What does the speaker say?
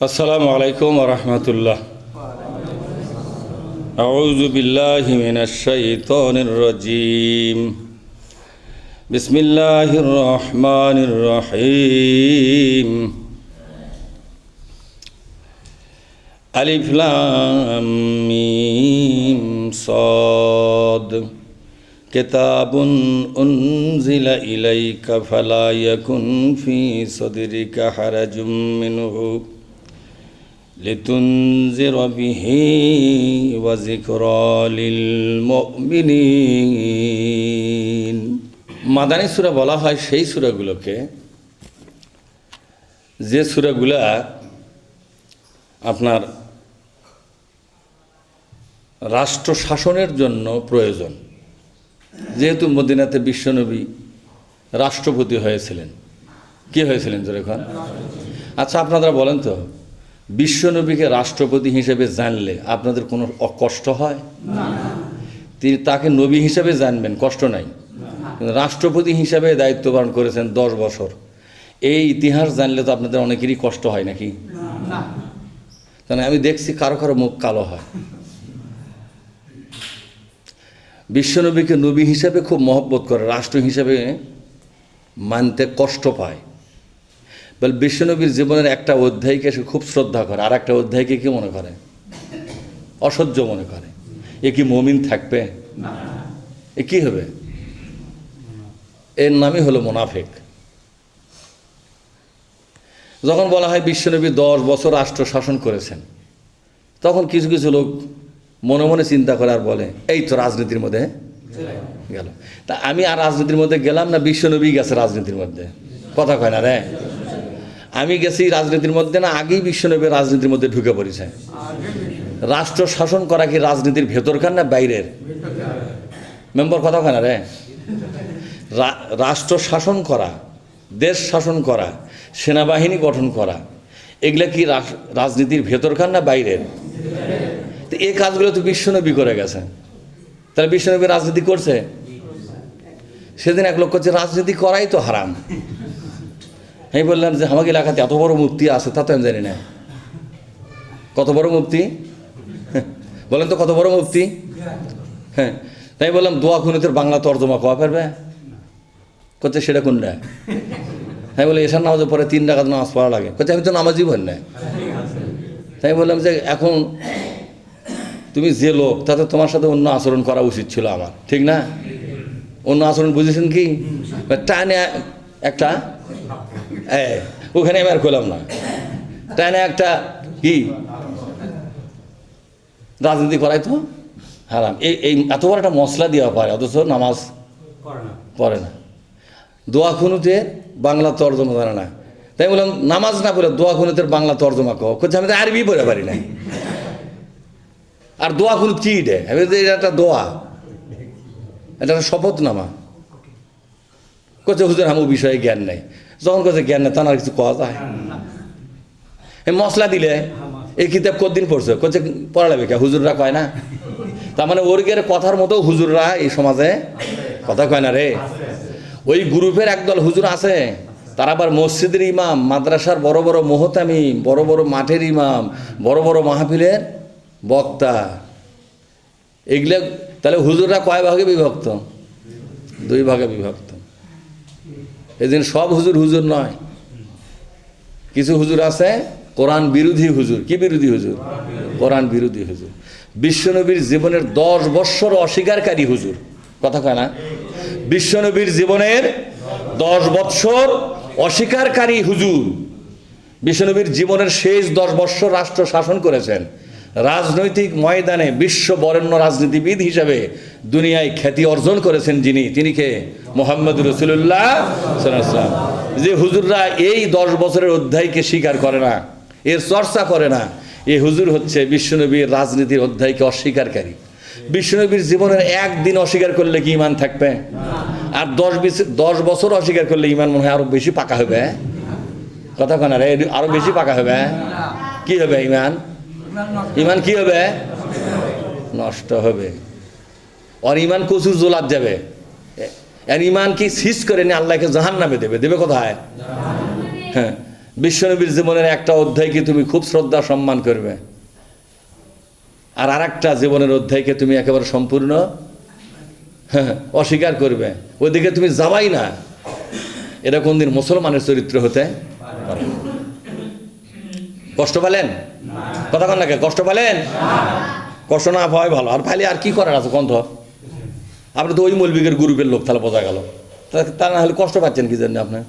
আসসালামু আলাইকুম ওয়া রাহমাতুল্লাহ। আউযু বিল্লাহি মিনাশ শাইতানির রাজীম। বিসমিল্লাহির রহমানির রহিম। আলিফ লাম মিম সাদ। কিতাবুন উনজিলা ইলাইকা ফালা ইয়াকুন ফি সাদরিকা হারাজুম মিনহু লিতুনজিরা বিহি ওয়া যিকরা লিল মুমিনিন। মাদানী সূরা বলা হয় সেই সূরাগুলোকে যে সূরাগুলা আপনার রাষ্ট্র শাসনের জন্য প্রয়োজন। যেহেতু মদিনাতে বিশ্বনবী রাষ্ট্রপতি হয়েছিলেন, কি হয়েছিলেন যখন? আচ্ছা, আপনারা বলেন তো, বিশ্বনবীকে রাষ্ট্রপতি হিসেবে জানলে আপনাদের কোনো কষ্ট হয়? তিনি তাকে নবী হিসেবে জানবেন, কষ্ট নাই। কিন্তু রাষ্ট্রপতি হিসাবে দায়িত্ব পালন করেছেন 10 বছর, এই ইতিহাস জানলে তো আপনাদের অনেকেরই কষ্ট হয় নাকি? কারণ আমি দেখছি কারো কারো মুখ কালো হয়। বিশ্বনবীকে নবী হিসেবে খুব মহব্বত করে, রাষ্ট্র হিসেবে মানতে কষ্ট পায়। বল বিশ্বনবীর জীবনের একটা অধ্যায়কে সে খুব শ্রদ্ধা করে, আর একটা অধ্যায়কে কি মনে করে? অসহ্য মনে করে। এ কি মুমিন থাকবে? এ কি হবে? এর নামই হলো মুনাফিক। যখন বলা হয় বিশ্বনবী 10 বছর রাষ্ট্র শাসন করেছেন, তখন কিছু কিছু লোক মনে মনে চিন্তা করে আর বলে, এই তো রাজনীতির মধ্যে গেল। তা আমি আর রাজনীতির মধ্যে গেলাম না, বিশ্বনবী গেছে রাজনীতির মধ্যে? কথা কয় না রে। আমি গেছি রাজনীতির মধ্যে না, আগেই বিশ্বনবী রাজনীতির মধ্যে ঢুকে পড়েছে। রাষ্ট্র শাসন করা কি রাজনীতির ভেতরকার না বাইরের? মেম্বার কথা কয় না রে। রাষ্ট্র শাসন করা, দেশ শাসন করা, সেনাবাহিনী গঠন করা, এগুলা কি রাজনীতির ভেতরকার না বাইরের? তো এই কাজগুলো তো বিশ্বনবী করে গেছে। তাহলে বিশ্বনবী রাজনীতি করছে? সেদিন এক লোক করছে রাজনীতি করাই তো হারাম। আমি বললাম যে আমাকে এলাকাতে এত বড় মুফতি আছে, তা তো আমি জানি না। কত বড় মুফতি বলেন তো, কত বড় মুফতি? হ্যাঁ, তাই বললাম দোয়া কুনুতের বাংলা তর্জমা কওয়া পারবে? করছে সেটা কোনটা? আমি বলি এশার নামাজের পরে 3 রাকাত নামাজ পড়া লাগে। করছে আমি তো নামাজই ভর না। তাই বললাম যে এখন তুমি যে লোক, তাতে তোমার সাথে অন্য আচরণ করা উচিত ছিল আমার, ঠিক না? অন্য আচরণ বুঝেছেন কি? টানে একটা ওখানে আমি আর করলাম না, টানে একটা কি রাজনীতি করাই তো হারাম। এই এত বড় একটা মশলা দেওয়া পারে, অথচ নামাজ পড়ে না। দোয়া খুনুতের বাংলা তর্জমা জানে না। তাই বললাম নামাজ না পড়ে দোয়া খুনুতের বাংলা তর্জমা কো। করছে আমি তো আরবি পড়ে পারি না। আর দোয়া খুনুত কি? এটা একটা দোয়া, এটা একটা শপথনামা। করছে হুজুর আমার বিষয়ে জ্ঞান নেই। যখন করছে জ্ঞান নেই, তখন আর কিছু কওয়া যায়? এই মশলা দিলে এই কিতাব কতদিন পড়ছে? করছে পড়া লাগবে কে? হুজুররা কয় না? তার মানে ওরগের কথার মতো হুজুররা এই সমাজে কথা কয় না রে। ওই গ্রুপের একদল হুজুর আছে, তারা আবার মসজিদের ইমাম, মাদ্রাসার বড় বড় মোহতামি, বড় বড় মাঠের ইমাম, বড় বড় মাহফিলের বক্তা। এগুলো তাহলে হুজুররা কয় ভাগে বিভক্ত? 2 ভাগে বিভক্ত। এই জন্য সব হুজুর হুজুর নয়। কিছু হুজুর আছে কোরআন বিরোধী হুজুর। কি বিরোধী হুজুর? কোরআন বিরোধী হুজুর। বিশ্বনবীর জীবনের 10 বৎসর অস্বীকারী হুজুর। কথা কয় না? বিশ্বনবীর জীবনের 10 বৎসর অস্বীকারী হুজুর। বিশ্বনবীর জীবনের শেষ 10 বৎসর রাষ্ট্র শাসন করেছেন। রাজনৈতিক ময়দানে বিশ্ব বরেণ্য রাজনীতিবিদ হিসাবে দুনিয়ায় খ্যাতি অর্জন করেছেন যিনি, তিনি কে? মুহাম্মদ রাসূলুল্লাহ সাল্লাল্লাহু আলাইহি ওয়াসাল্লাম। যে হুজুররা এই 10 বছরের অধ্যায়কে স্বীকার করে না, এর চর্চা করে না, এই হুজুর হচ্ছে বিশ্বনবীর রাজনীতির অধ্যায়কে অস্বীকারী। বিশ্বনবীর জীবনের একদিন অস্বীকার করলে কি ঈমান থাকবে? আর 10 বছর অস্বীকার করলে ঈমান মনে হয় আরো বেশি পাকা হবে। কথা কয় না রে, আরো বেশি পাকা হবে। কি হবে ঈমান? ঈমান কি হবে? নষ্ট হবে। আর ঈমান কচুর জোলাত যাবে। আর ঈমান কি সিজ করে নিয়ে আল্লাহকে জাহান্নামে দেবে। দেবে কোথায়? হ্যাঁ, বিশ্বনবীর জীবনের একটা অধ্যায়কে তুমি খুব শ্রদ্ধা সম্মান করবে, আর আরেকটা জীবনের অধ্যায়কে তুমি একেবারে সম্পূর্ণ অস্বীকার করবে, ওইদিকে তুমি যাবাই না। এটা কোনদিন মুসলমানের চরিত্র হতে পারে? কষ্ট পেলেন? কথা কন নাকি? কষ্ট পেলেন? কষ্ট না হয় ভালো। আর ফাইলে আর কি করার আছে কণ্ঠ? আপনি তো ওই মৌলবিকের গ্রুপের লোক, তাহলে বোঝা গেল। তা না হলে কষ্ট পাচ্ছেন কি জন্য আপনার?